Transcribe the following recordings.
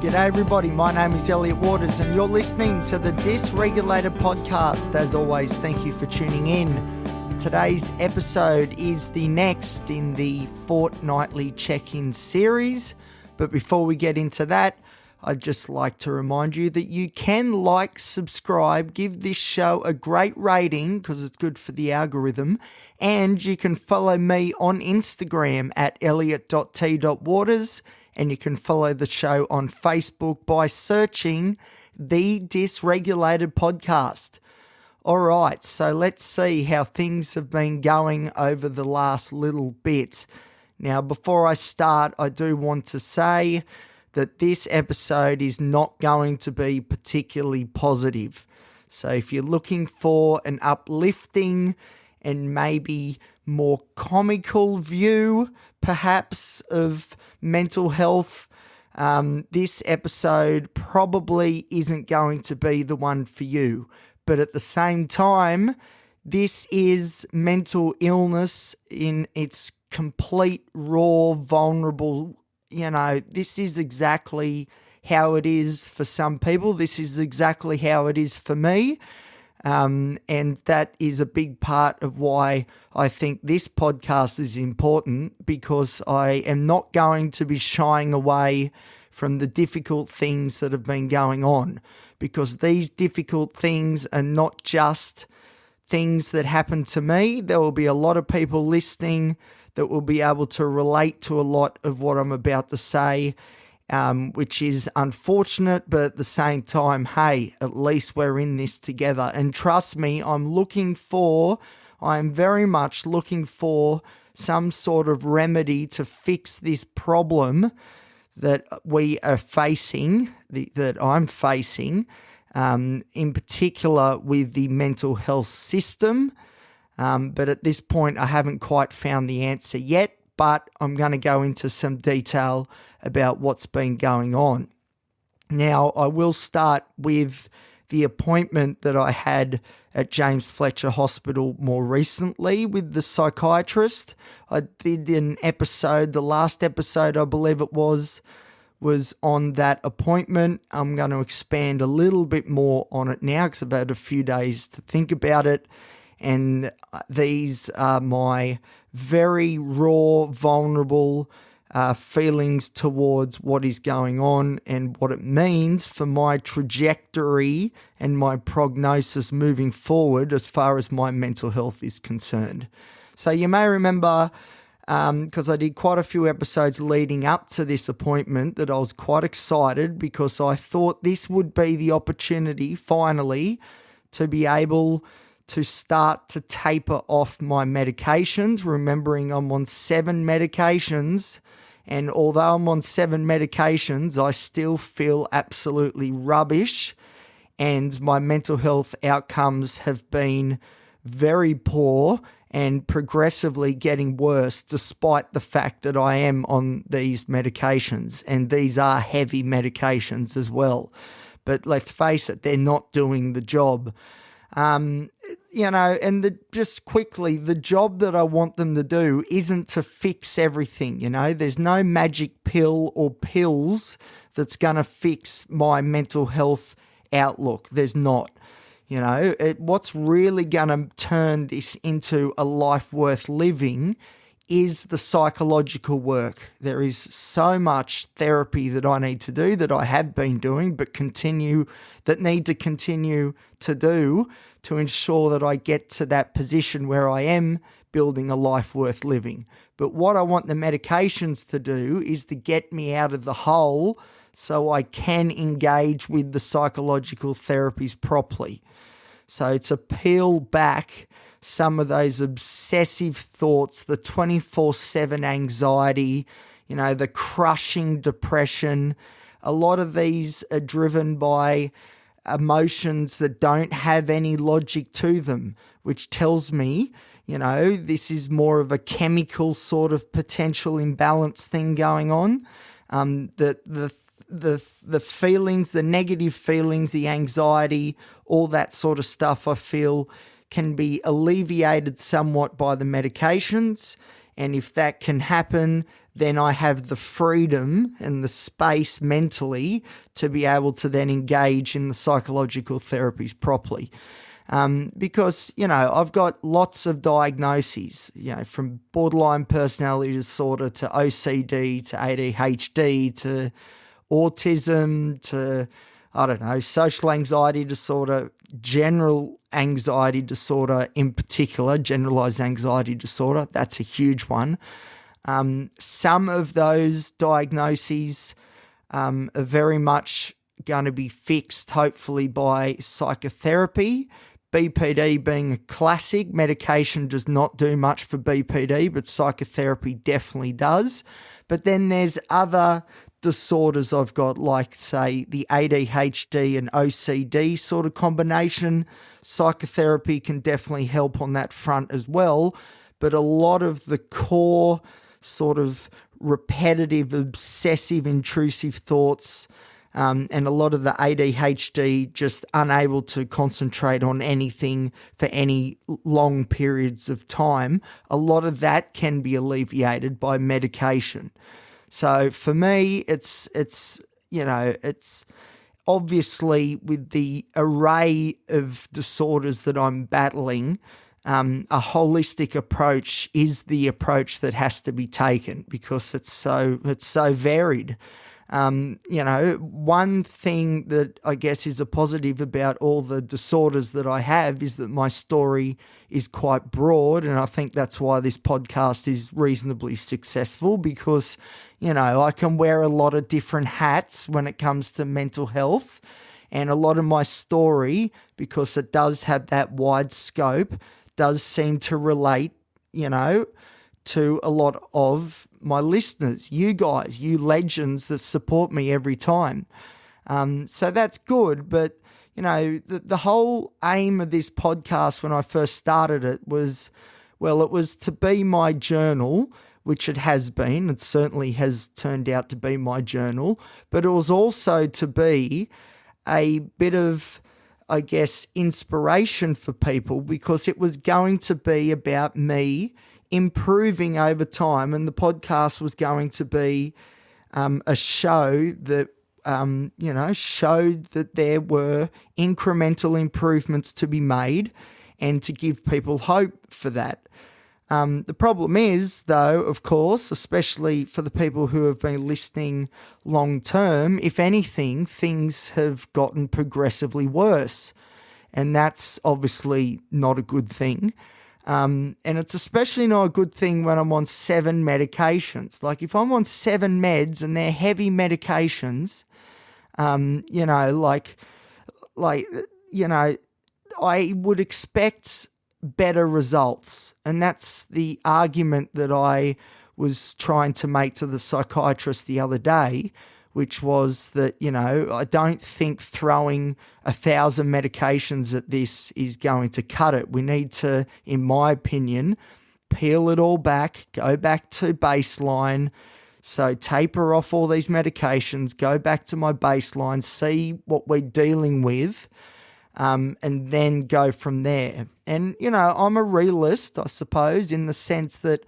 G'day everybody, my name is Elliot Waters and you're listening to the Dysregulated Podcast. As always, thank you for tuning in. Today's episode is the next in the Fortnightly check-in series. But before we get into that, I'd just like to remind you that you can like, subscribe, give this show a great rating because it's good for the algorithm. And you can follow me on Instagram at elliot.t.waters. And you can follow the show on Facebook by searching The Dysregulated Podcast. All right, so let's see how things have been going over the last little bit. Now, before I start, I do want to say that this episode is not going to be particularly positive. So if you're looking for an uplifting and maybe more comical view, perhaps, of mental health, this episode probably isn't going to be the one for you. But at the same time, this is mental illness in its complete, raw, vulnerable, this is exactly how it is for some people. This is exactly how it is for me. And that is a big part of why I think this podcast is important, because I am not going to be shying away from the difficult things that have been going on, because these difficult things are not just things that happen to me. There will be a lot of people listening that will be able to relate to a lot of what I'm about to say, which is unfortunate, but at the same time, hey, at least we're in this together. And trust me, I am very much looking for some sort of remedy to fix this problem that we are facing, that I'm facing, in particular with the mental health system. But at this point, I haven't quite found the answer yet, but I'm going to go into some detail about what's been going on. Now, I will start with the appointment that I had at James Fletcher Hospital more recently with the psychiatrist. I did an episode, the last episode I believe it was on that appointment. I'm going to expand a little bit more on it now because I've had a few days to think about it. And these are my very raw, vulnerable feelings towards what is going on and what it means for my trajectory and my prognosis moving forward as far as my mental health is concerned. So you may remember, because I did quite a few episodes leading up to this appointment, that I was quite excited because I thought this would be the opportunity finally to be able to start to taper off my medications, remembering I'm on 7 medications. And although I'm on 7 medications, I still feel absolutely rubbish. And my mental health outcomes have been very poor and progressively getting worse, despite the fact that I am on these medications. And these are heavy medications as well. But let's face it, they're not doing the job. Just quickly, the job that I want them to do isn't to fix everything, There's no magic pill or pills that's going to fix my mental health outlook. There's not. What's really going to turn this into a life worth living is the psychological work. There is so much therapy that I need to do, that I have been doing, but need to continue to do to ensure that I get to that position where I am building a life worth living. But what I want the medications to do is to get me out of the hole so I can engage with the psychological therapies properly. So to peel back some of those obsessive thoughts, the 24/7 anxiety, the crushing depression. A lot of these are driven by emotions that don't have any logic to them, which tells me, this is more of a chemical sort of potential imbalance thing going on. The feelings, the negative feelings, the anxiety, all that sort of stuff, I feel can be alleviated somewhat by the medications. And if that can happen, then I have the freedom and the space mentally to be able to then engage in the psychological therapies properly. Because, I've got lots of diagnoses, from borderline personality disorder to OCD to ADHD to autism to, social anxiety disorder, general anxiety disorder in particular, generalized anxiety disorder. That's a huge one. Some of those diagnoses are very much going to be fixed, hopefully, by psychotherapy. BPD being a classic. Medication does not do much for BPD, but psychotherapy definitely does. But then there's other disorders I've got, like, say, the ADHD and OCD sort of combination. Psychotherapy can definitely help on that front as well. But a lot of the core sort of repetitive, obsessive, intrusive thoughts, and a lot of the ADHD, just unable to concentrate on anything for any long periods of time, a lot of that can be alleviated by medication. So for me, it's obviously, with the array of disorders that I'm battling, a holistic approach is the approach that has to be taken because it's so varied. One thing that I guess is a positive about all the disorders that I have is that my story is quite broad, and I think that's why this podcast is reasonably successful because, I can wear a lot of different hats when it comes to mental health, and a lot of my story, because it does have that wide scope, does seem to relate, to a lot of my listeners, you guys, you legends that support me every time. So that's good. But, the whole aim of this podcast when I first started it was to be my journal, which it has been. It certainly has turned out to be my journal. But it was also to be a bit of, I guess, inspiration for people because it was going to be about me improving over time, and the podcast was going to be a show that showed that there were incremental improvements to be made and to give people hope for that. The problem is, though, of course, especially for the people who have been listening long term, if anything, things have gotten progressively worse, and that's obviously not a good thing. And it's especially not a good thing when I'm on 7 medications. Like if I'm on 7 meds and they're heavy medications, I would expect better results. And that's the argument that I was trying to make to the psychiatrist the other day, which was that, I don't think throwing 1,000 medications at this is going to cut it. We need to, in my opinion, peel it all back, go back to baseline. So taper off all these medications, go back to my baseline, see what we're dealing with, and then go from there. And, I'm a realist, I suppose, in the sense that,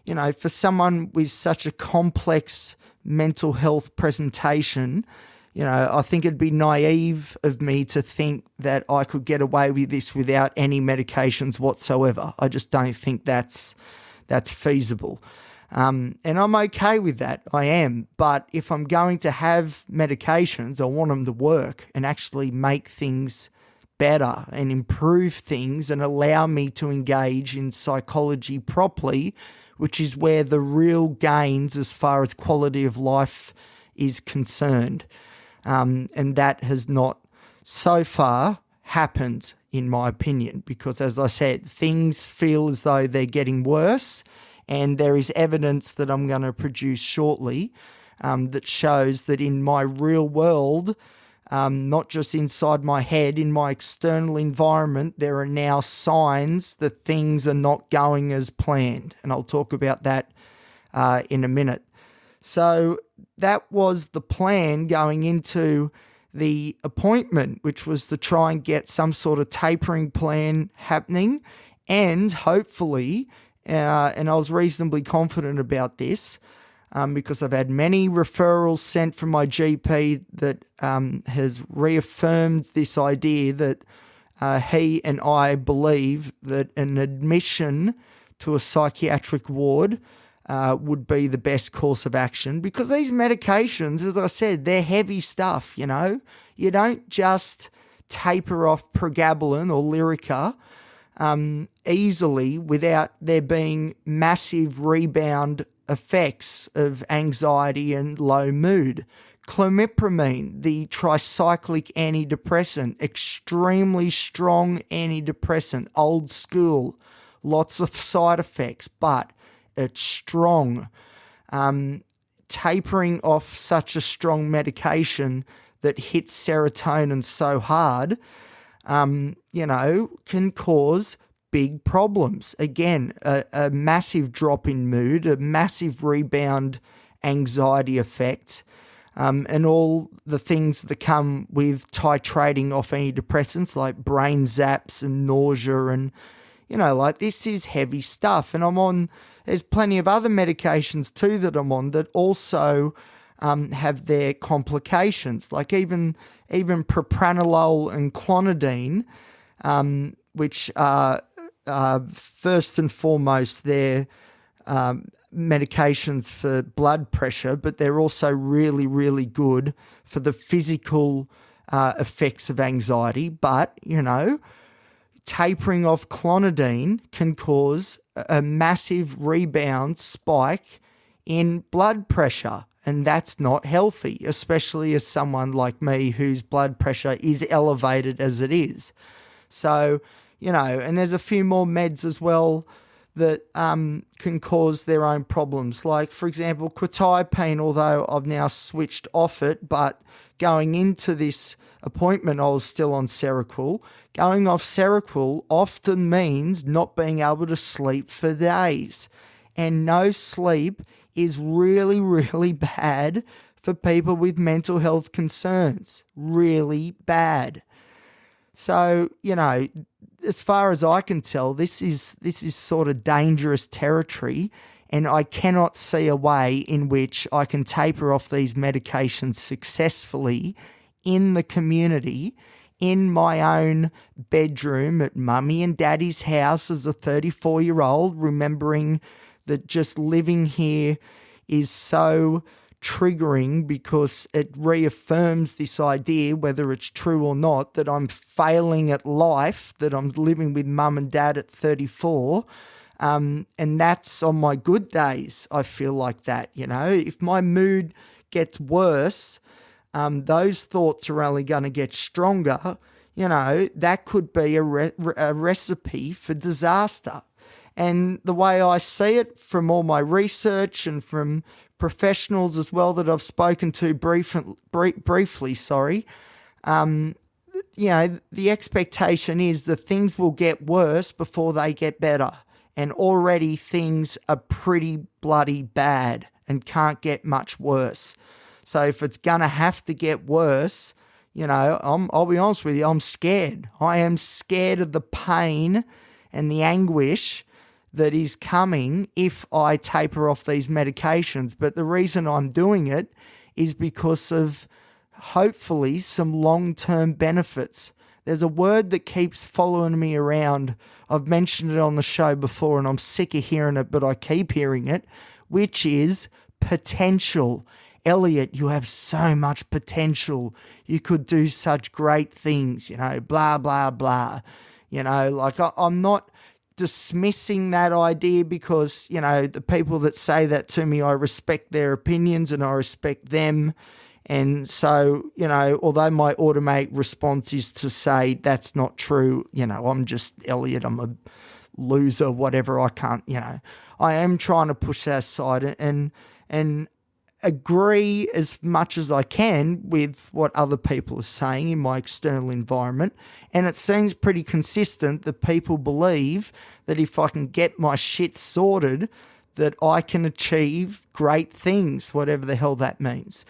for someone with such a complex mental health presentation, I think it'd be naive of me to think that I could get away with this without any medications whatsoever. I just don't think that's feasible. And I'm okay with that. I am. But if I'm going to have medications, I want them to work and actually make things better and improve things and allow me to engage in psychology properly, which is where the real gains as far as quality of life is concerned. And that has not so far happened, in my opinion, because as I said, things feel as though they're getting worse, and there is evidence that I'm going to produce shortly that shows that in my real world, not just inside my head, in my external environment, there are now signs that things are not going as planned. And I'll talk about that in a minute. So that was the plan going into the appointment, which was to try and get some sort of tapering plan happening, and hopefully, and I was reasonably confident about this, because I've had many referrals sent from my GP that has reaffirmed this idea that he and I believe that an admission to a psychiatric ward would be the best course of action, because these medications, as I said, they're heavy stuff, you know. You don't just taper off pregabalin or Lyrica easily without there being massive rebound effects of anxiety and low mood. Clomipramine, the tricyclic antidepressant, extremely strong antidepressant, old school, lots of side effects, but it's strong. Tapering off such a strong medication that hits serotonin so hard, can cause big problems. Again, a massive drop in mood, a massive rebound anxiety effect, and all the things that come with titrating off antidepressants like brain zaps and nausea and, this is heavy stuff. And there's plenty of other medications too that I'm on that also have their complications, like even propranolol and clonidine, which are first and foremost they're medications for blood pressure, but they're also really, really good for the physical effects of anxiety. But, tapering off clonidine can cause a massive rebound spike in blood pressure. And that's not healthy, especially as someone like me whose blood pressure is elevated as it is. So, and there's a few more meds as well that can cause their own problems. Like, for example, quetiapine, although I've now switched off it, but going into this appointment, I was still on Seroquel. Going off Seroquel often means not being able to sleep for days. And no sleep is really, really bad for people with mental health concerns. Really bad. So, as far as I can tell, this is sort of dangerous territory, and I cannot see a way in which I can taper off these medications successfully in the community, in my own bedroom at mummy and daddy's house as a 34-year-old, remembering that just living here is so triggering because it reaffirms this idea, whether it's true or not, that I'm failing at life, that I'm living with mum and dad at 34. And that's on my good days. I feel like that, if my mood gets worse, those thoughts are only going to get stronger. That could be a recipe for disaster. And the way I see it from all my research and from professionals as well that I've spoken to briefly, the expectation is that things will get worse before they get better. And already things are pretty bloody bad and can't get much worse. So if it's going to have to get worse, I'll be honest with you, I'm scared. I am scared of the pain and the anguish that is coming if I taper off these medications. But the reason I'm doing it is because of hopefully some long-term benefits. There's a word that keeps following me around. I've mentioned it on the show before and I'm sick of hearing it, but I keep hearing it, which is potential. Elliot, you have so much potential. You could do such great things, blah, blah, blah. I'm not dismissing that idea because, the people that say that to me, I respect their opinions and I respect them. And so, although my automatic response is to say that's not true, I'm just Elliot, I'm a loser, whatever, I can't, I am trying to push that aside and agree as much as I can with what other people are saying in my external environment. And it seems pretty consistent that people believe that if I can get my shit sorted, that I can achieve great things, whatever the hell that means.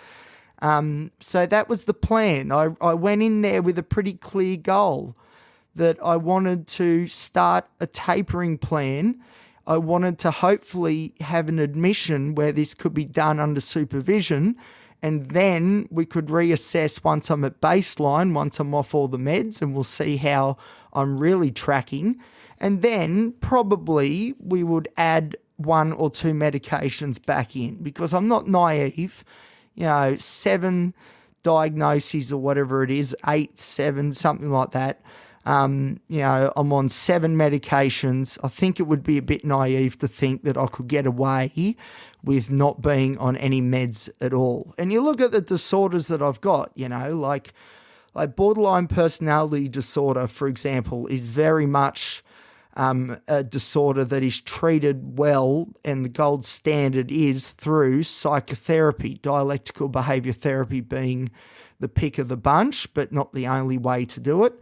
So that was the plan. I went in there with a pretty clear goal that I wanted to start a tapering plan. I wanted to hopefully have an admission where this could be done under supervision, and then we could reassess once I'm at baseline, once I'm off all the meds, and we'll see how I'm really tracking. And then probably we would add 1 or 2 medications back in, because I'm not naive. 7 diagnoses or whatever it is, 8, 7, something like that. I'm on 7 medications. I think it would be a bit naive to think that I could get away with not being on any meds at all. And you look at the disorders that I've got, like borderline personality disorder, for example, is very much a disorder that is treated well, and the gold standard is through psychotherapy, dialectical behaviour therapy being the pick of the bunch, but not the only way to do it.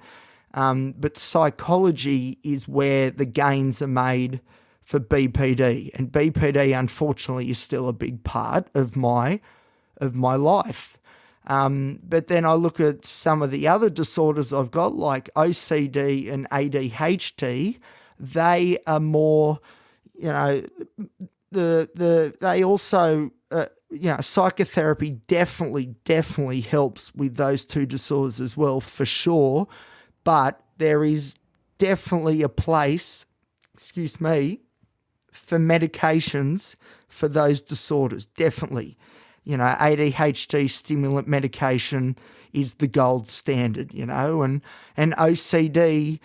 But psychology is where the gains are made for BPD, and BPD unfortunately is still a big part of my life. But then I look at some of the other disorders I've got, like OCD and ADHD. They are more, they also, psychotherapy definitely helps with those 2 disorders as well, for sure. But there is definitely a place, for medications for those disorders, definitely. ADHD stimulant medication is the gold standard, and OCD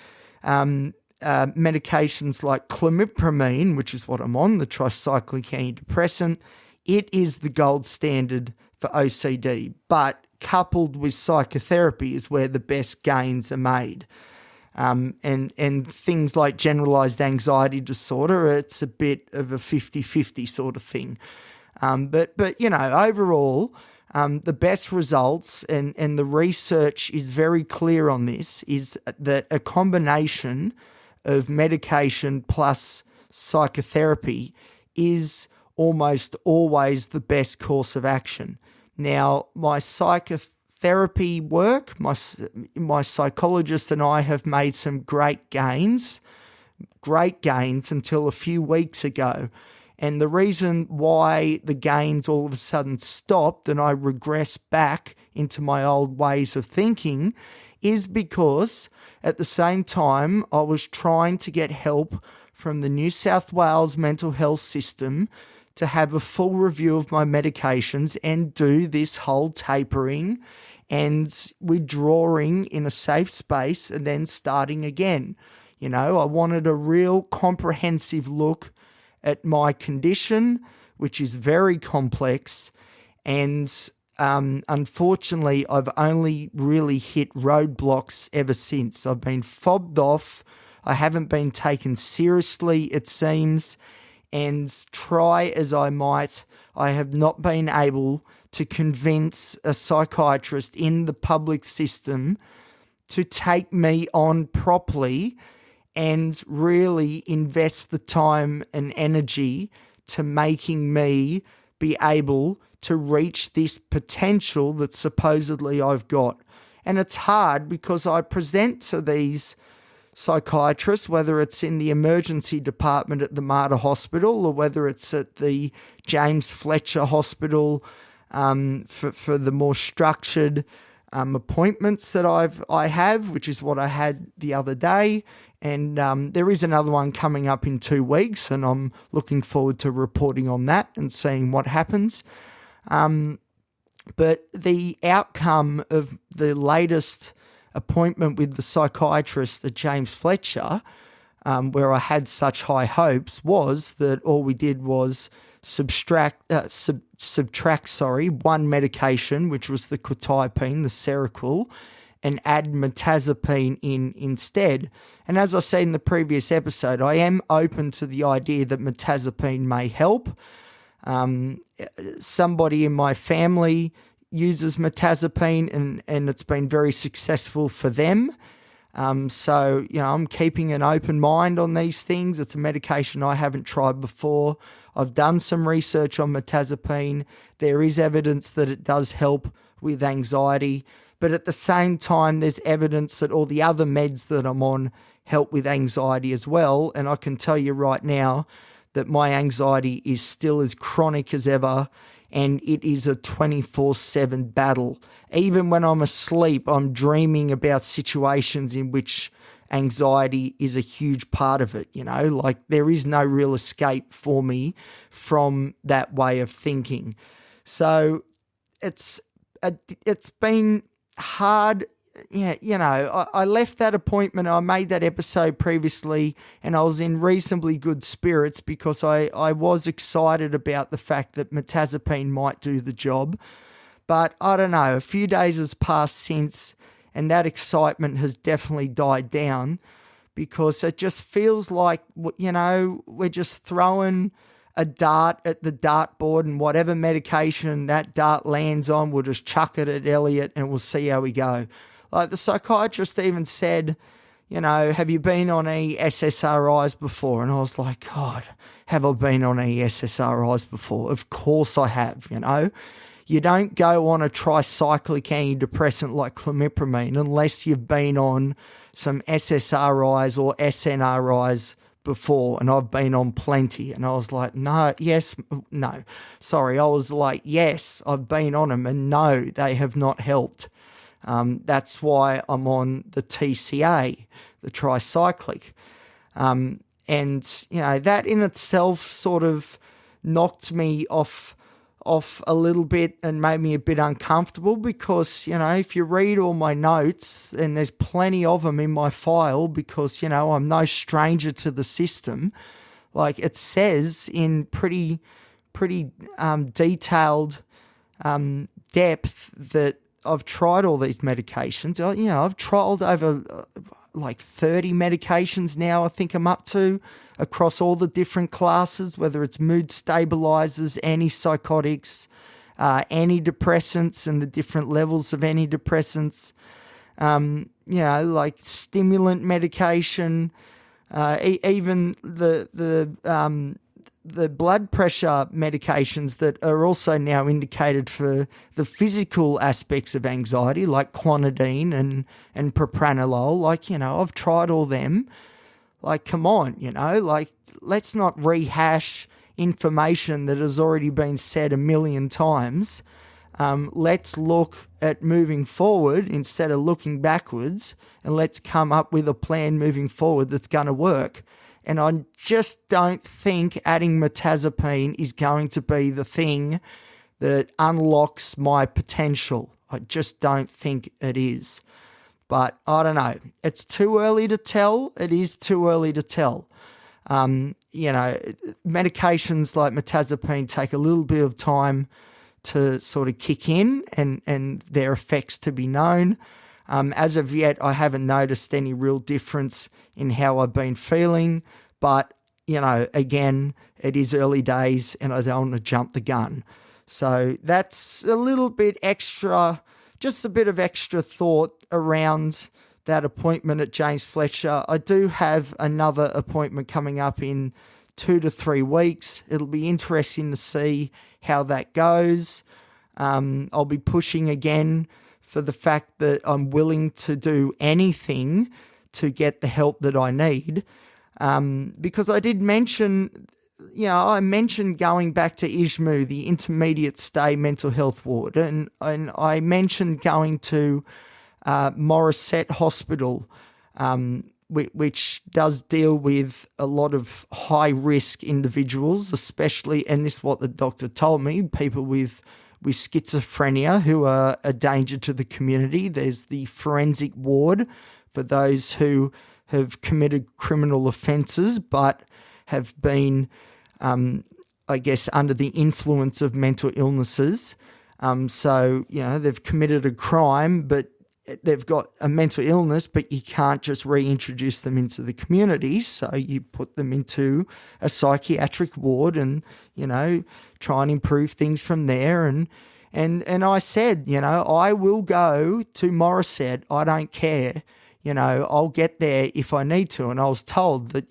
medications like clomipramine, which is what I'm on, the tricyclic antidepressant, it is the gold standard for OCD. But coupled with psychotherapy is where the best gains are made. And things like generalized anxiety disorder, it's a bit of a 50-50 sort of thing. But overall, the best results, and the research is very clear on this, is that a combination of medication plus psychotherapy is almost always the best course of action. Now, my psychotherapy work, my psychologist and I have made some great gains until a few weeks ago. And the reason why the gains all of a sudden stopped and I regressed back into my old ways of thinking is because at the same time I was trying to get help from the New South Wales mental health system to have a full review of my medications and do this whole tapering and withdrawing in a safe space and then starting again. I wanted a real comprehensive look at my condition, which is very complex, and unfortunately I've only really hit roadblocks ever since. I've been fobbed off. I haven't been taken seriously, it seems, and try as I might, I have not been able to convince a psychiatrist in the public system to take me on properly and really invest the time and energy to making me be able to reach this potential that supposedly I've got. And it's hard because I present to these psychiatrists, whether it's in the emergency department at the Mater Hospital or whether it's at the James Fletcher Hospital for the more structured appointments that I have, which is what I had the other day. And there is another one coming up in 2 weeks, and I'm looking forward to reporting on that and seeing what happens. But the outcome of the latest appointment with the psychiatrist at James Fletcher, where I had such high hopes, was that all we did was subtract one medication, which was the quetiapine, the Seroquel, and add mirtazapine in instead. And as I said in the previous episode, I am open to the idea that mirtazapine may help. Somebody in my family uses mirtazapine and it's been very successful for them. So, I'm keeping an open mind on these things. It's a medication I haven't tried before. I've done some research on mirtazapine. There is evidence that it does help with anxiety, But at the same time, there's evidence that all the other meds that I'm on help with anxiety as well. And I can tell you right now that my anxiety is still as chronic as ever, and it is a 24/7 battle. Even when I'm asleep, I'm dreaming about situations in which anxiety is a huge part of it, like there is no real escape for me from that way of thinking. So it's been hard. Yeah, I left that appointment. I made that episode previously, and I was in reasonably good spirits because I was excited about the fact that mirtazapine might do the job. But I don't know, a few days has passed since, and that excitement has definitely died down because it just feels like, we're just throwing a dart at the dartboard, and whatever medication that dart lands on, we'll just chuck it at Elliot and we'll see how we go. Like the psychiatrist even said, have you been on any SSRIs before? And I was like, God, have I been on any SSRIs before? Of course I have, You don't go on a tricyclic antidepressant like clomipramine unless you've been on some SSRIs or SNRIs before, and I've been on plenty. And I was like, no, I was like, yes, I've been on them, and no, they have not helped. That's why I'm on the TCA, the tricyclic. And, that in itself sort of knocked me off a little bit and made me a bit uncomfortable because, if you read all my notes, and there's plenty of them in my file because, I'm no stranger to the system. Like it says in pretty detailed depth that I've tried all these medications. I've trialed over like 30 medications now, I think I'm up to, across all the different classes, whether it's mood stabilizers, antipsychotics, antidepressants and the different levels of antidepressants, like stimulant medication, even the blood pressure medications that are also now indicated for the physical aspects of anxiety, like clonidine and propranolol. Like, I've tried all them. Like, come on, let's not rehash information that has already been said a million times. Let's look at moving forward instead of looking backwards, and let's come up with a plan moving forward that's going to work. And I just don't think adding mirtazapine is going to be the thing that unlocks my potential. I just don't think it is. But I don't know. It's too early to tell. It is too early to tell. Medications like mirtazapine take a little bit of time to sort of kick in and their effects to be known. As of yet, I haven't noticed any real difference in how I've been feeling. But, again, it is early days and I don't want to jump the gun. So that's a little bit extra, just a bit of extra thought around that appointment at James Fletcher. I do have another appointment coming up in 2 to 3 weeks. It'll be interesting to see how that goes. I'll be pushing again for the fact that I'm willing to do anything to get the help that I need. Because I did mention, I mentioned going back to ISMU, the intermediate stay mental health ward, and I mentioned going to Morisset Hospital, which does deal with a lot of high-risk individuals, especially, and this is what the doctor told me, people with schizophrenia who are a danger to the community. There's the forensic ward for those who have committed criminal offences but have been, under the influence of mental illnesses. They've committed a crime, but they've got a mental illness, but you can't just reintroduce them into the community. So you put them into a psychiatric ward and, try and improve things from there. And I said, I will go to Morisset. I don't care. I'll get there if I need to. And I was told that,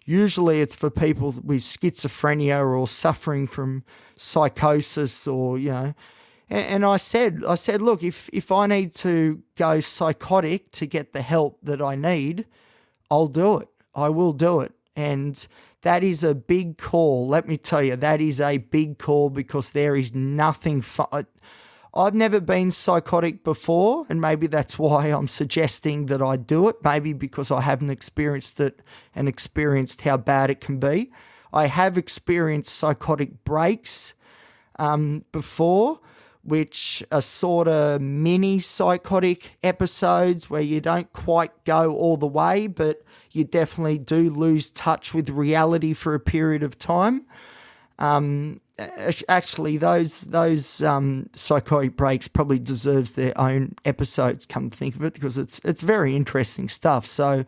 usually it's for people with schizophrenia or suffering from psychosis or, And I said, look, if I need to go psychotic to get the help that I need, I'll do it. I will do it. And that is a big call. Let me tell you, that is a big call, because there is nothing fun. I've never been psychotic before, and maybe that's why I'm suggesting that I do it. Maybe because I haven't experienced it and experienced how bad it can be. I have experienced psychotic breaks before, which are sort of mini psychotic episodes where you don't quite go all the way, but you definitely do lose touch with reality for a period of time. Actually, those psychotic breaks probably deserves their own episodes, come to think of it, because it's very interesting stuff. So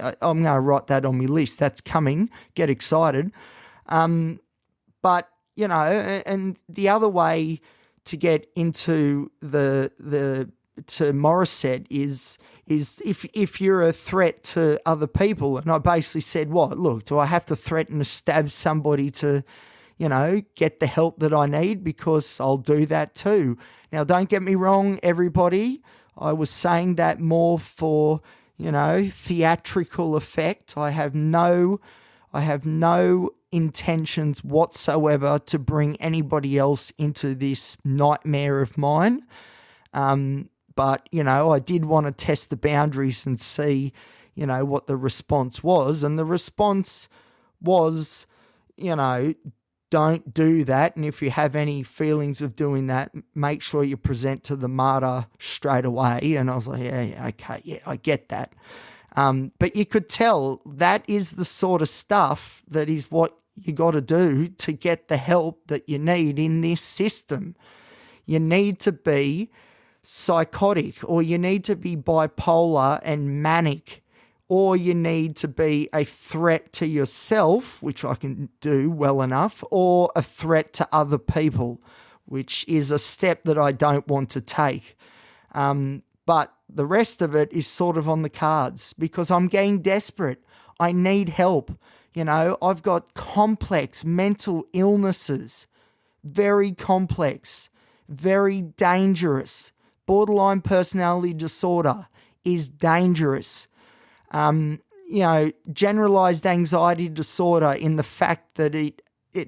I'm going to write that on my list. That's coming. Get excited. But, you know, and the other way to get into to Morris said is if you're a threat to other people. And I basically said, what? Look, do I have to threaten to stab somebody to, you know, get the help that I need? Because I'll do that too. Now, don't get me wrong, everybody. I was saying that more for, you know, theatrical effect. I have no intentions whatsoever to bring anybody else into this nightmare of mine. But, you know, I did want to test the boundaries and see, you know, what the response was. And the response was, you know, don't do that. And if you have any feelings of doing that, make sure you present to the martyr straight away. And I was like, yeah, okay, yeah, I get that. But you could tell that is the sort of stuff that is what you got to do to get the help that you need in this system. You need to be psychotic, or you need to be bipolar and manic, or you need to be a threat to yourself, which I can do well enough, or a threat to other people, which is a step that I don't want to take. But the rest of it is sort of on the cards, because I'm getting desperate. I need help. You know, I've got complex mental illnesses, very complex, very dangerous. Borderline personality disorder is dangerous. You know, generalized anxiety disorder, in the fact that it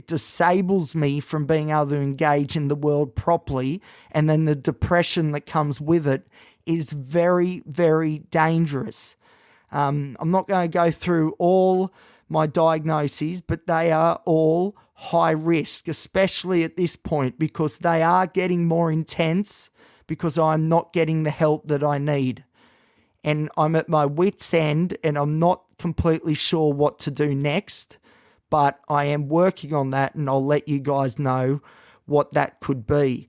disables me from being able to engage in the world properly, and then the depression that comes with it is very, very dangerous. I'm not going to go through all my diagnoses, but they are all high risk, especially at this point, because they are getting more intense, because I'm not getting the help that I need. And I'm at my wit's end, and I'm not completely sure what to do next, but I am working on that, and I'll let you guys know what that could be.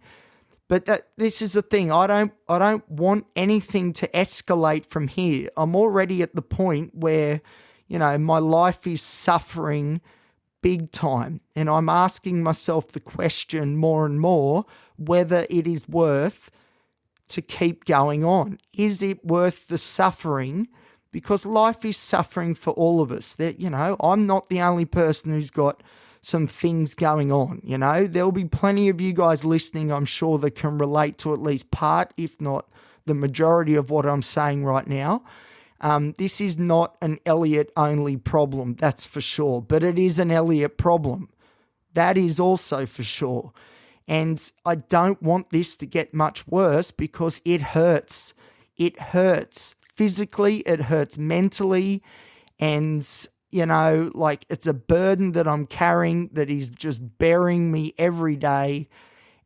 But this is the thing. I don't want anything to escalate from here. I'm already at the point where, you know, my life is suffering big time, and I'm asking myself the question more and more whether it is worth to keep going on. Is it worth the suffering? Because life is suffering for all of us. That, you know, I'm not the only person who's got some things going on. You know, there'll be plenty of you guys listening, I'm sure, that can relate to at least part, if not the majority of what I'm saying right now. This is not an Elliot only problem, that's for sure, but it is an Elliot problem. That is also for sure. And I don't want this to get much worse, because it hurts. It hurts physically, it hurts mentally, and, you know, like, it's a burden that I'm carrying that is just burying me every day,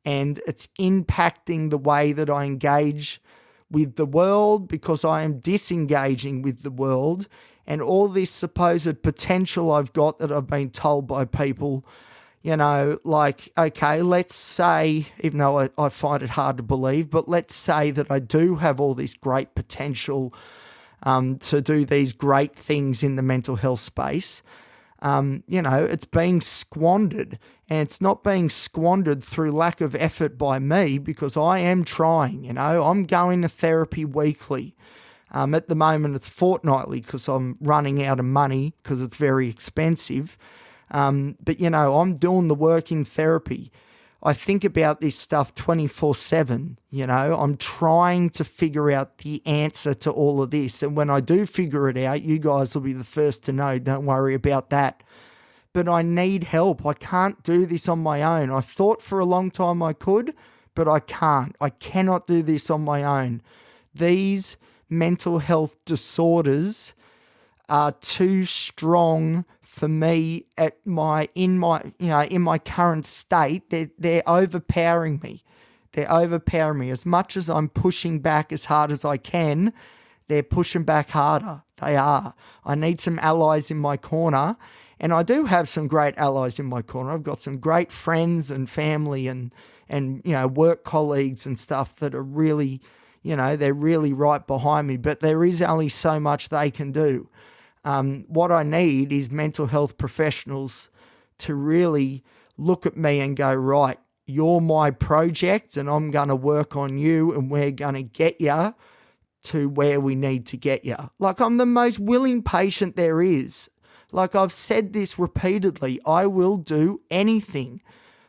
and it's impacting the way that I engage with the world, because I am disengaging with the world, and all this supposed potential I've got that I've been told by people. You know, like, okay, let's say, even though I find it hard to believe, but let's say that I do have all this great potential to do these great things in the mental health space. You know, it's being squandered, and it's not being squandered through lack of effort by me, because I am trying. You know, I'm going to therapy weekly. At the moment, it's fortnightly, because I'm running out of money, because it's very expensive. But, you know, I'm doing the work in therapy. I think about this stuff 24/7, I'm trying to figure out the answer to all of this. And when I do figure it out, you guys will be the first to know. Don't worry about that. But I need help. I can't do this on my own. I thought for a long time I could, but I can't. I cannot do this on my own. These mental health disorders are too strong for me in my current state. They're overpowering me. They're overpowering me. As much as I'm pushing back as hard as I can, they're pushing back harder. They are. I need some allies in my corner. And I do have some great allies in my corner. I've got some great friends and family and work colleagues and stuff that are really, they're really right behind me. But there is only so much they can do. What I need is mental health professionals to really look at me and go, right, you're my project and I'm going to work on you and we're going to get you to where we need to get you. Like, I'm the most willing patient there is. Like, I've said this repeatedly, I will do anything.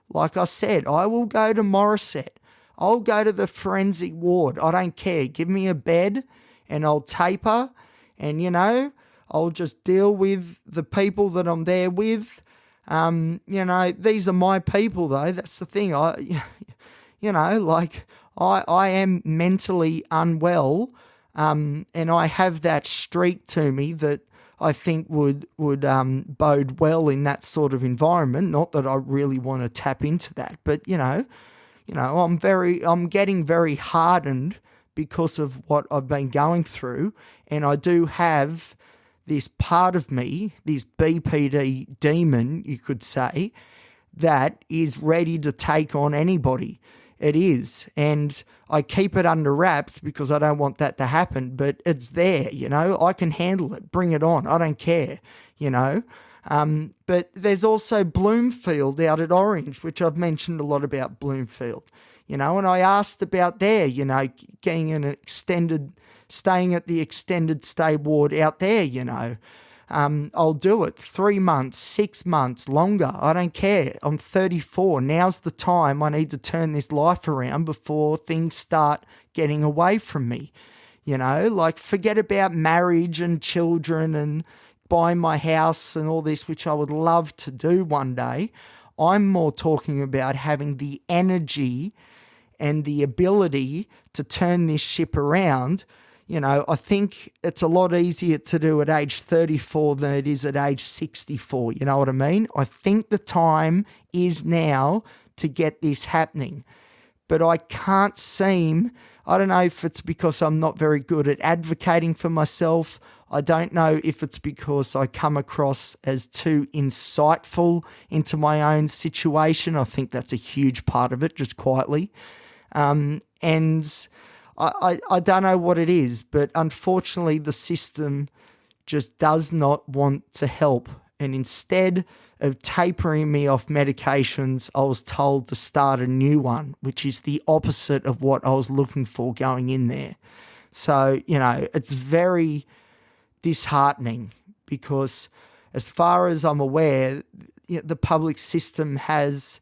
Like I said, I will go to Morisset. I'll go to the forensic ward. I don't care. Give me a bed and I'll taper and, I'll just deal with the people that I'm there with. These are my people though. That's the thing. I am mentally unwell, and I have that streak to me that I think would bode well in that sort of environment. Not that I really want to tap into that, but I'm getting very hardened because of what I've been going through, and I do have this part of me, this BPD demon, you could say, that is ready to take on anybody. It is. And I keep it under wraps because I don't want that to happen, but it's there, I can handle it. Bring it on. I don't care, But there's also Bloomfield out at Orange, which I've mentioned a lot about Bloomfield, and I asked about there, getting staying at the extended stay ward out there, I'll do it 3 months, 6 months, longer. I don't care. I'm 34. Now's the time I need to turn this life around before things start getting away from me. Forget about marriage and children and buying my house and all this, which I would love to do one day. I'm more talking about having the energy and the ability to turn this ship around. I think it's a lot easier to do at age 34 than it is at age 64. You know what I mean? I think the time is now to get this happening. But I can't I don't know if it's because I'm not very good at advocating for myself. I don't know if it's because I come across as too insightful into my own situation. I think that's a huge part of it, just quietly. And I don't know what it is, but unfortunately the system just does not want to help. And instead of tapering me off medications, I was told to start a new one, which is the opposite of what I was looking for going in there. So, it's very disheartening because as far as I'm aware, the public system has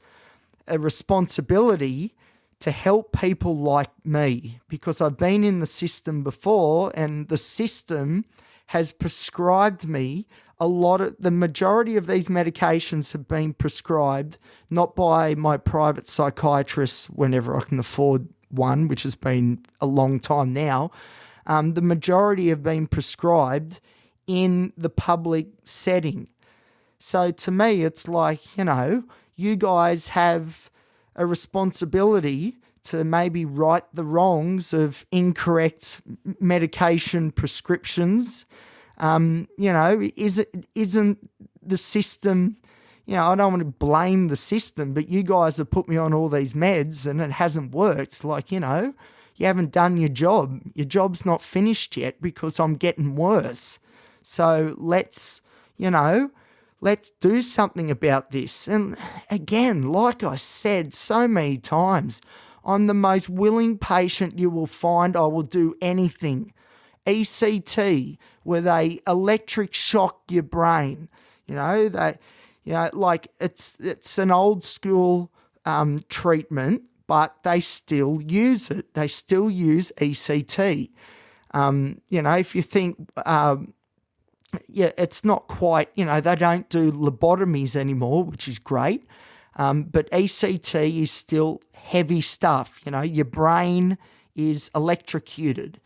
a responsibility to help people like me, because I've been in the system before and the system has prescribed me the majority of these medications have been prescribed not by my private psychiatrist whenever I can afford one, which has been a long time now. The majority have been prescribed in the public setting. So to me, it's like, you guys have a responsibility to maybe right the wrongs of incorrect medication prescriptions. Isn't the system, I don't want to blame the system, but you guys have put me on all these meds and it hasn't worked. Like, you haven't done your job. Your job's not finished yet because I'm getting worse. So let's do something about this. And again, like I said so many times, I'm the most willing patient you will find. I will do anything. ECT, where they electric shock your brain. It's an old school treatment, but they still use it. They still use ECT. If you think, it's not quite, they don't do lobotomies anymore, which is great. But ECT is still heavy stuff. Your brain is electrocuted.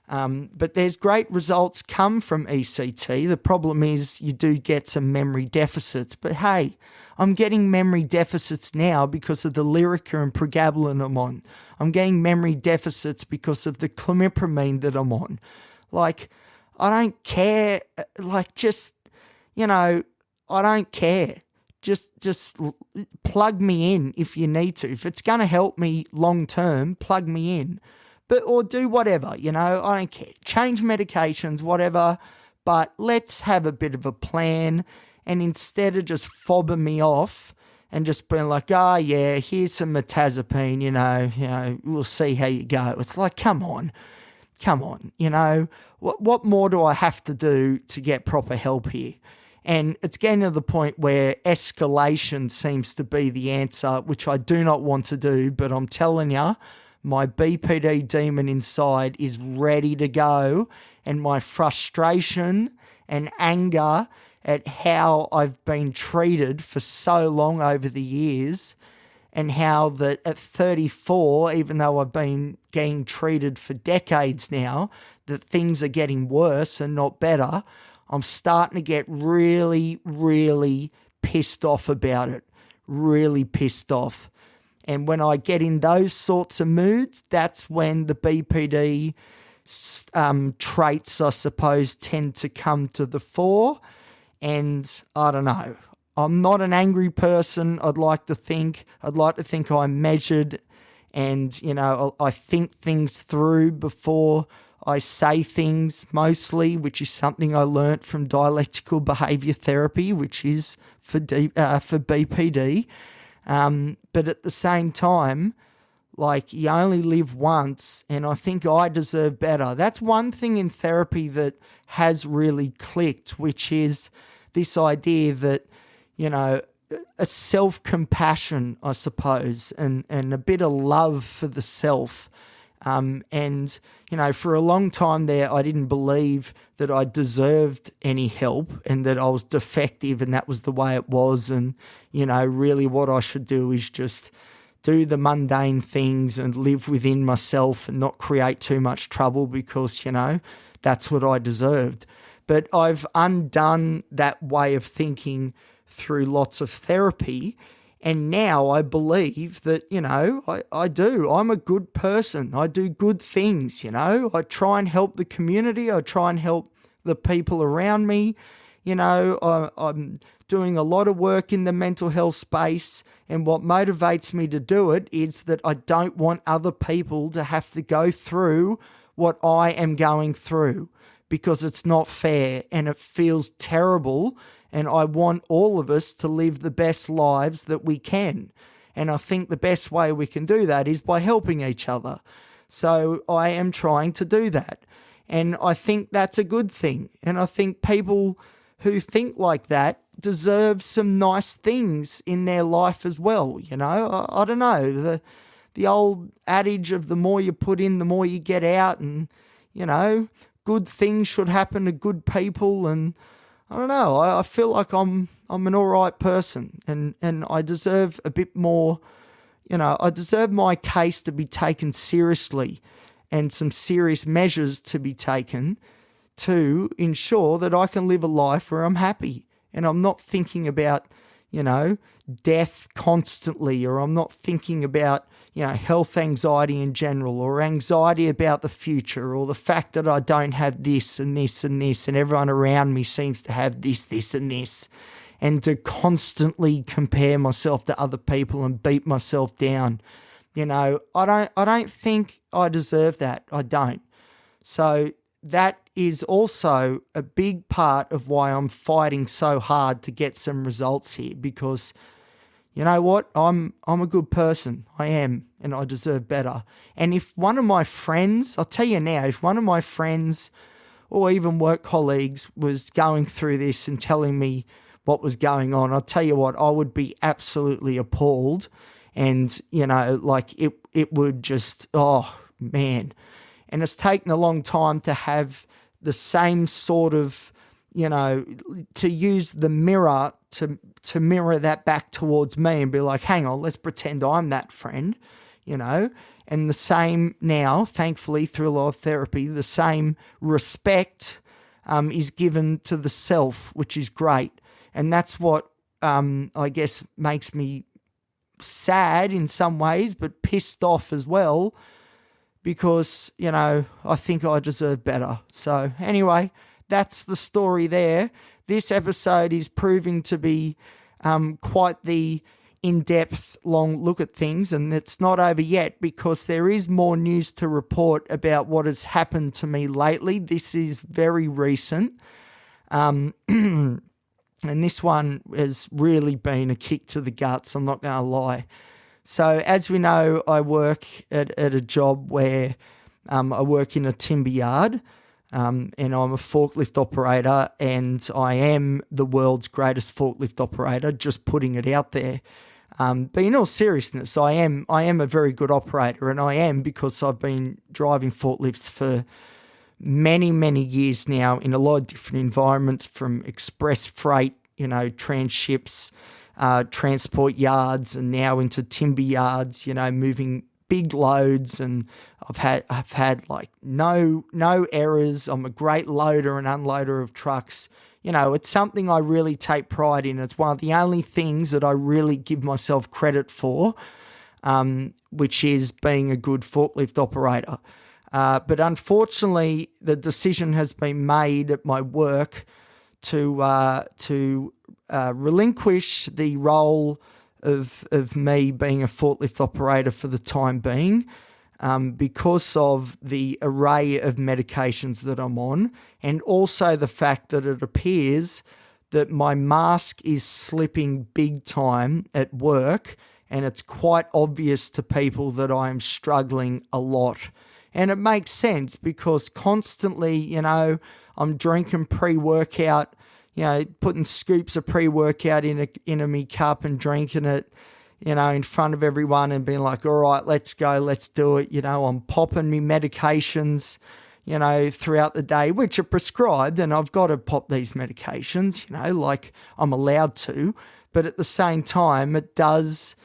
But there's great results come from ECT. The problem is you do get some memory deficits. But hey, I'm getting memory deficits now because of the Lyrica and pregabalin I'm on. I'm getting memory deficits because of the clomipramine that I'm on. Like, I don't care. I don't care. Just plug me in if you need to. If it's going to help me long term, plug me in. Or do whatever, I don't care. Change medications, whatever, but let's have a bit of a plan. And instead of just fobbing me off and just being like, here's some mirtazapine, we'll see how you go. It's like, come on, what more do I have to do to get proper help here? And it's getting to the point where escalation seems to be the answer, which I do not want to do, but I'm telling you, my BPD demon inside is ready to go, and my frustration and anger at how I've been treated for so long over the years, and how that at 34, even though I've been getting treated for decades now, that things are getting worse and not better, I'm starting to get really, really pissed off about it. Really pissed off. And when I get in those sorts of moods, that's when the BPD traits, I suppose, tend to come to the fore. And I don't know. I'm not an angry person. I'd like to think I'm measured and, I think things through before I say things mostly, which is something I learnt from dialectical behaviour therapy, which is for BPD. But at the same time, you only live once, and I think I deserve better. That's one thing in therapy that has really clicked, which is this idea that, a self-compassion, I suppose, and a bit of love for the self. And, for a long time there, I didn't believe that I deserved any help and that I was defective and that was the way it was. And, really what I should do is just do the mundane things and live within myself and not create too much trouble because, that's what I deserved. But I've undone that way of thinking through lots of therapy. And now I believe that, I do. I'm a good person. I do good things, I try and help the community. I try and help the people around me. I'm doing a lot of work in the mental health space. And what motivates me to do it is that I don't want other people to have to go through what I am going through because it's not fair and it feels terrible. And I want all of us to live the best lives that we can. And I think the best way we can do that is by helping each other. So I am trying to do that. And I think that's a good thing. And I think people who think like that deserve some nice things in their life as well. I don't know, the old adage of the more you put in, the more you get out. And, good things should happen to good people. And I don't know. I feel like I'm an all right person, and I deserve a bit more. I deserve my case to be taken seriously, and some serious measures to be taken to ensure that I can live a life where I'm happy and I'm not thinking about, death constantly, or I'm not thinking about, health anxiety in general, or anxiety about the future, or the fact that I don't have this and this and this, and everyone around me seems to have this, this and this, and to constantly compare myself to other people and beat myself down. I don't think I deserve that. I don't. So that is also a big part of why I'm fighting so hard to get some results here, because you know what? I'm a good person. I am, and I deserve better. And if one of my friends, I'll tell you now, if one of my friends or even work colleagues was going through this and telling me what was going on, I'll tell you what, I would be absolutely appalled. And, like it would just, oh man. And it's taken a long time to have the same sort of, to use the mirror to mirror that back towards me and be like, hang on, let's pretend I'm that friend, And the same now, thankfully, through a lot of therapy, the same respect is given to the self, which is great. And that's what I guess makes me sad in some ways, but pissed off as well, because, I think I deserve better. So anyway, that's the story there. This episode is proving to be quite the in-depth, long look at things, and it's not over yet because there is more news to report about what has happened to me lately. This is very recent, and this one has really been a kick to the guts, I'm not going to lie. So as we know, I work at a job where I work in a timber yard, and I'm a forklift operator, and I am the world's greatest forklift operator, just putting it out there. But in all seriousness, I am a very good operator, and I am because I've been driving forklifts for many, many years now in a lot of different environments, from express freight, transships, transport yards, and now into timber yards, moving big loads, and I've had like no errors. I'm a great loader and unloader of trucks. It's something I really take pride in. It's one of the only things that I really give myself credit for, which is being a good forklift operator. But unfortunately, the decision has been made at my work to relinquish the role of me being a forklift operator for the time being, because of the array of medications that I'm on, and also the fact that it appears that my mask is slipping big time at work, and it's quite obvious to people that I am struggling a lot. And it makes sense because constantly, I'm drinking pre-workout, putting scoops of pre-workout in a me cup and drinking it, in front of everyone and being like, all right, let's go, let's do it. I'm popping me medications, throughout the day, which are prescribed, and I've got to pop these medications, like I'm allowed to. But at the same time, it does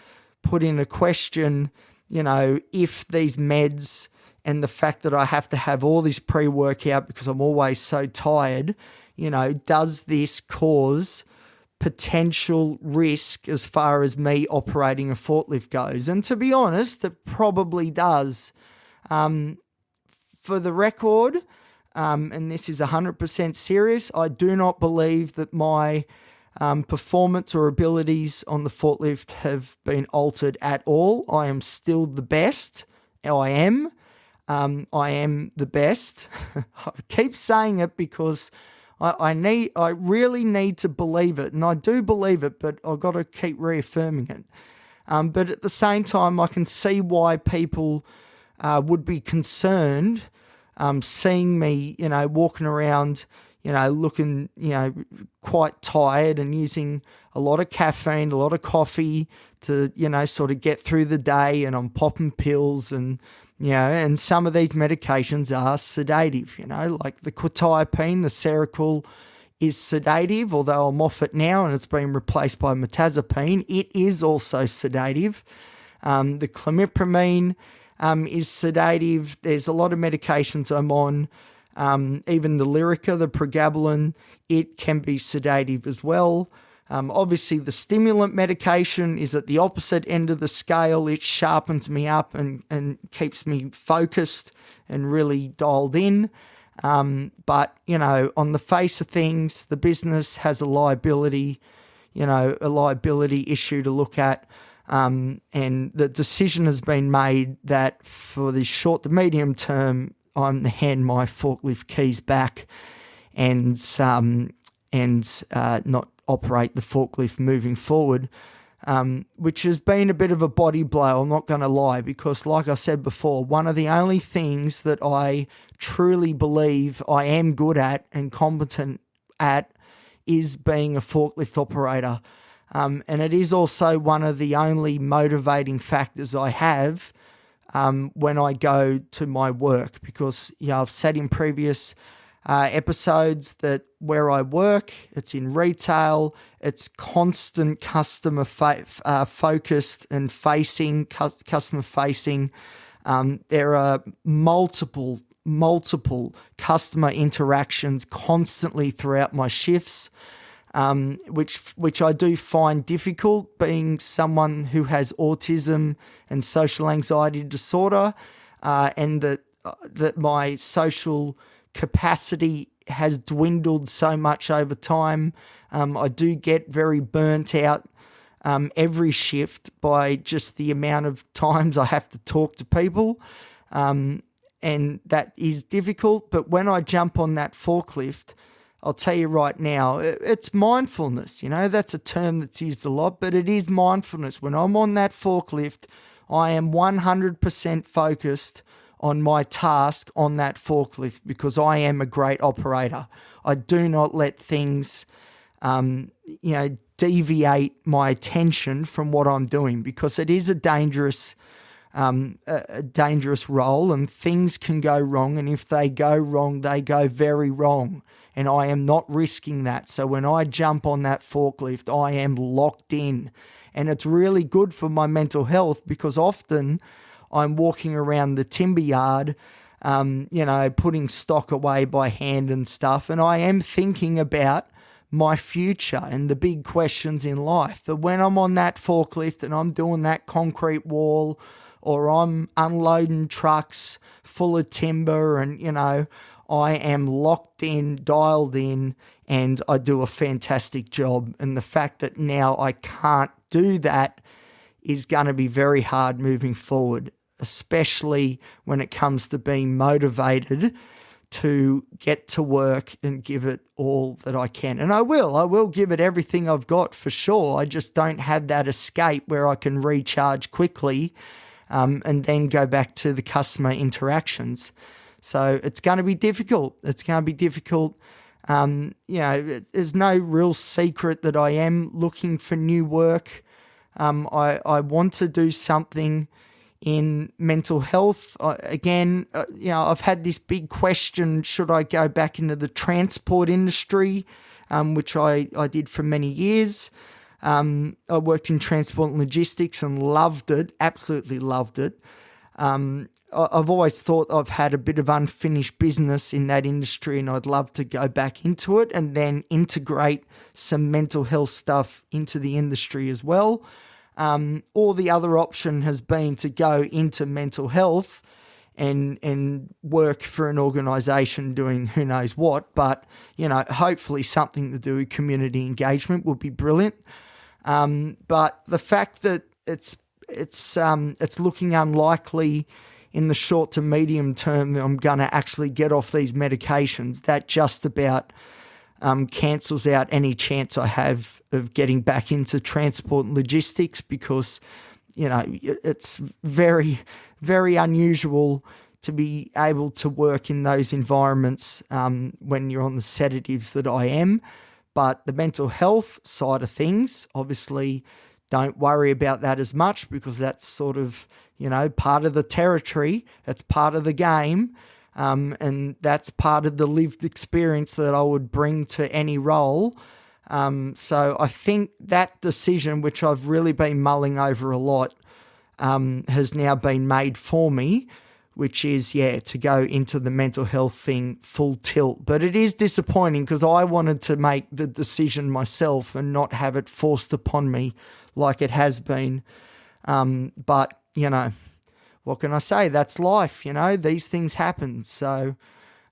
put in a question, if these meds and the fact that I have to have all this pre-workout because I'm always so tired, does this cause potential risk as far as me operating a forklift goes? And to be honest, it probably does. For the record, and this is 100% serious, I do not believe that my performance or abilities on the forklift have been altered at all. I am still the best. I am the best. I keep saying it because I really need to believe it, and I do believe it, but I've got to keep reaffirming it. But at the same time, I can see why people would be concerned seeing me, walking around, looking, quite tired and using a lot of caffeine, a lot of coffee to, sort of get through the day, and I'm popping pills and, and some of these medications are sedative, like the quetiapine, the Seroquel is sedative, although I'm off it now and it's been replaced by mirtazapine. It is also sedative. The clomipramine is sedative. There's a lot of medications I'm on. Even the Lyrica, the pregabalin, it can be sedative as well. Obviously, the stimulant medication is at the opposite end of the scale. It sharpens me up and keeps me focused and really dialed in. But, on the face of things, the business has a liability issue to look at. And the decision has been made that for the short to medium term, I'm to hand my forklift keys back and not operate the forklift moving forward, which has been a bit of a body blow, I'm not going to lie, because like I said before, one of the only things that I truly believe I am good at and competent at is being a forklift operator. And it is also one of the only motivating factors I have when I go to my work, because I've said in previous episodes that where I work, it's in retail, it's constant customer focused and customer facing. There are multiple customer interactions constantly throughout my shifts, which I do find difficult, being someone who has autism and social anxiety disorder, and that my social capacity has dwindled so much over time. I do get very burnt out every shift by just the amount of times I have to talk to people, and that is difficult. But when I jump on that forklift, I'll tell you right now, it's mindfulness. That's a term that's used a lot, but it is mindfulness. When I'm on that forklift, I am 100% focused on my task on that forklift, because I am a great operator. I do not let things, deviate my attention from what I'm doing, because it is a dangerous role, and things can go wrong. And if they go wrong, they go very wrong. And I am not risking that. So when I jump on that forklift, I am locked in. And it's really good for my mental health, because often I'm walking around the timber yard, putting stock away by hand and stuff. And I am thinking about my future and the big questions in life. But when I'm on that forklift and I'm doing that concrete wall, or I'm unloading trucks full of timber, and, I am locked in, dialed in, and I do a fantastic job. And the fact that now I can't do that is going to be very hard moving forward, especially when it comes to being motivated to get to work and give it all that I can. And I will give it everything I've got, for sure. I just don't have that escape where I can recharge quickly and then go back to the customer interactions. So it's going to be difficult. There's no real secret that I am looking for new work. I want to do something in mental health. I've had this big question, should I go back into the transport industry, which I did for many years. I worked in transport and logistics and loved it, absolutely loved it. I've always thought I've had a bit of unfinished business in that industry, and I'd love to go back into it and then integrate some mental health stuff into the industry as well. Or the other option has been to go into mental health and work for an organisation doing who knows what, but hopefully something to do with community engagement would be brilliant. But the fact that it's looking unlikely in the short to medium term that I'm going to actually get off these medications, that just about cancels out any chance I have of getting back into transport and logistics, because it's very, very unusual to be able to work in those environments when you're on the sedatives that I am. But the mental health side of things, obviously, don't worry about that as much, because that's sort of, part of the territory. It's part of the game. And that's part of the lived experience that I would bring to any role. So I think that decision, which I've really been mulling over a lot, has now been made for me, which is, to go into the mental health thing full tilt. But it is disappointing, because I wanted to make the decision myself and not have it forced upon me like it has been. But, what can I say? That's life, these things happen. So,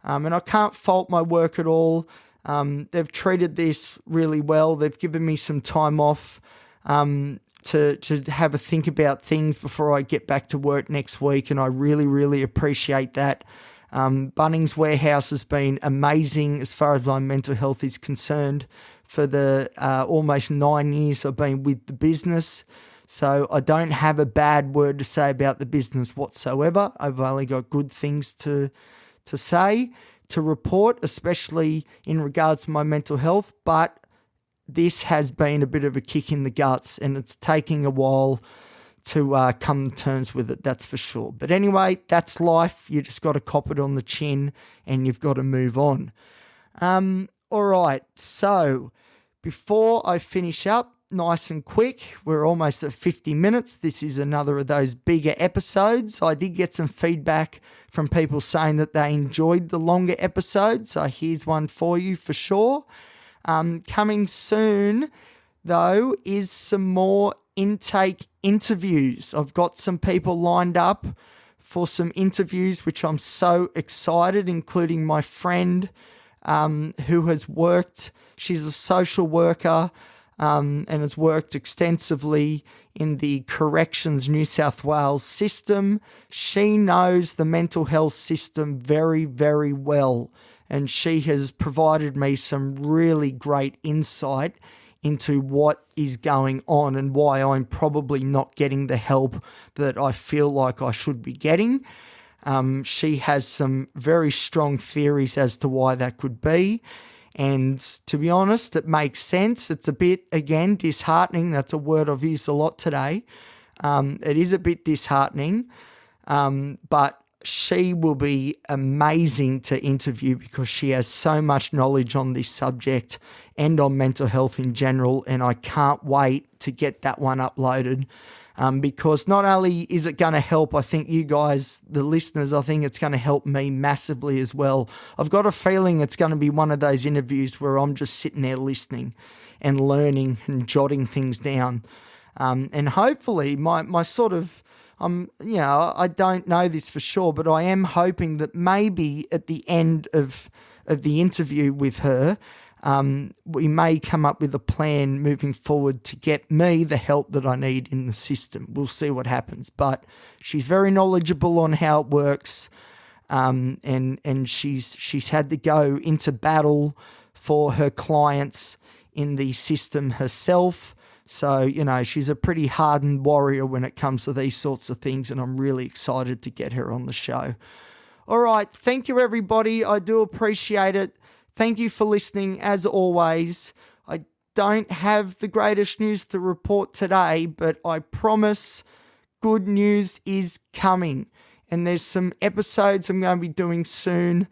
and I can't fault my work at all. They've treated this really well. They've given me some time off to have a think about things before I get back to work next week, and I really, really appreciate that. Bunnings Warehouse has been amazing as far as my mental health is concerned for the almost 9 years I've been with the business. So I don't have a bad word to say about the business whatsoever. I've only got good things to say, to report, especially in regards to my mental health. But this has been a bit of a kick in the guts, and it's taking a while to come to terms with it, that's for sure. But anyway, that's life. You just got to cop it on the chin and you've got to move on. All right, so before I finish up, nice and quick, we're almost at 50 minutes. This is another of those bigger episodes. I did get some feedback from people saying that they enjoyed the longer episodes, so here's one for you for sure. Coming soon, though, is some more intake interviews. I've got some people lined up for some interviews, which I'm so excited, including my friend who has worked, she's a social worker and has worked extensively in the Corrections New South Wales system. She knows the mental health system very, very well, and she has provided me some really great insight into what is going on and why I'm probably not getting the help that I feel like I should be getting. She has some very strong theories as to why that could be. And to be honest, it makes sense. It's a bit, again, disheartening. That's a word I've used a lot today. It is a bit disheartening, but she will be amazing to interview because she has so much knowledge on this subject and on mental health in general, and I can't wait to get that one uploaded because not only is it going to help, I think you guys, the listeners, I think it's going to help me massively as well. I've got a feeling it's going to be one of those interviews where I'm just sitting there listening and learning and jotting things down. And hopefully my sort of, I don't know this for sure, but I am hoping that maybe at the end of the interview with her, we may come up with a plan moving forward to get me the help that I need in the system. We'll see what happens, but she's very knowledgeable on how it works, and she's had to go into battle for her clients in the system herself. So, she's a pretty hardened warrior when it comes to these sorts of things, and I'm really excited to get her on the show. All right, thank you, everybody. I do appreciate it. Thank you for listening, as always. I don't have the greatest news to report today, but I promise good news is coming. And there's some episodes I'm going to be doing soon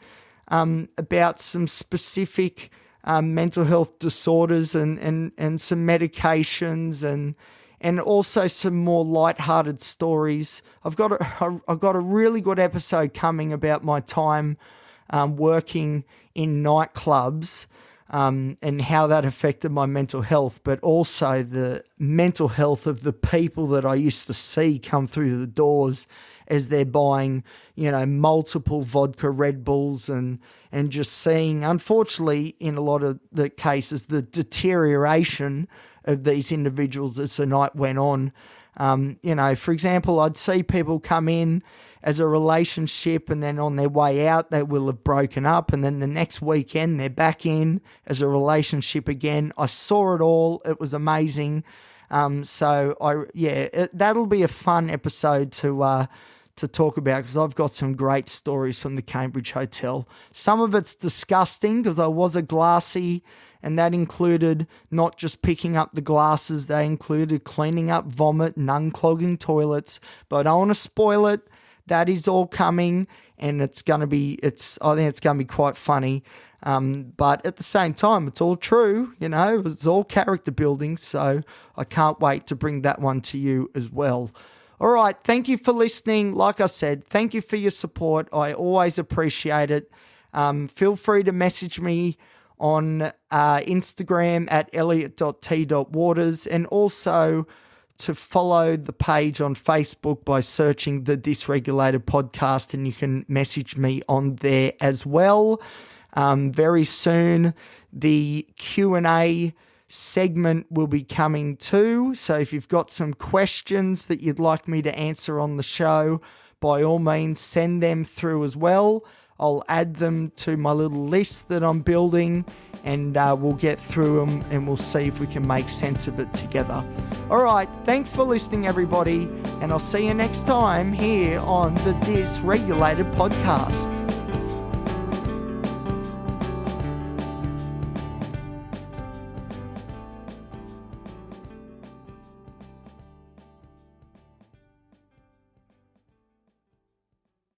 about some specific mental health disorders and some medications and also some more lighthearted stories. I've got a really good episode coming about my time working in nightclubs and how that affected my mental health, but also the mental health of the people that I used to see come through the doors as they're buying, multiple vodka Red Bulls and just seeing, unfortunately, in a lot of the cases, the deterioration of these individuals as the night went on. For example, I'd see people come in as a relationship and then on their way out, they will have broken up. And then the next weekend, they're back in as a relationship again. I saw it all. It was amazing. That'll be a fun episode to talk about because I've got some great stories from the Cambridge Hotel. Some of it's disgusting because I was a glassy, and that included not just picking up the glasses, they included cleaning up vomit and unclogging toilets. But I don't want to spoil it. That is all coming, and I think it's going to be quite funny. But at the same time, it's all true, it's all character building. So I can't wait to bring that one to you as well. All right. Thank you for listening. Like I said, thank you for your support. I always appreciate it. Feel free to message me on Instagram at elliot.t.waters, and also to follow the page on Facebook by searching the Dysregulated Podcast, and you can message me on there as well. Very soon, the Q&A segment will be coming too. So if you've got some questions that you'd like me to answer on the show, by all means, send them through as well. I'll add them to my little list that I'm building, and we'll get through them and we'll see if we can make sense of it together. All right, thanks for listening, everybody, and I'll see you next time here on the Dysregulated Podcast.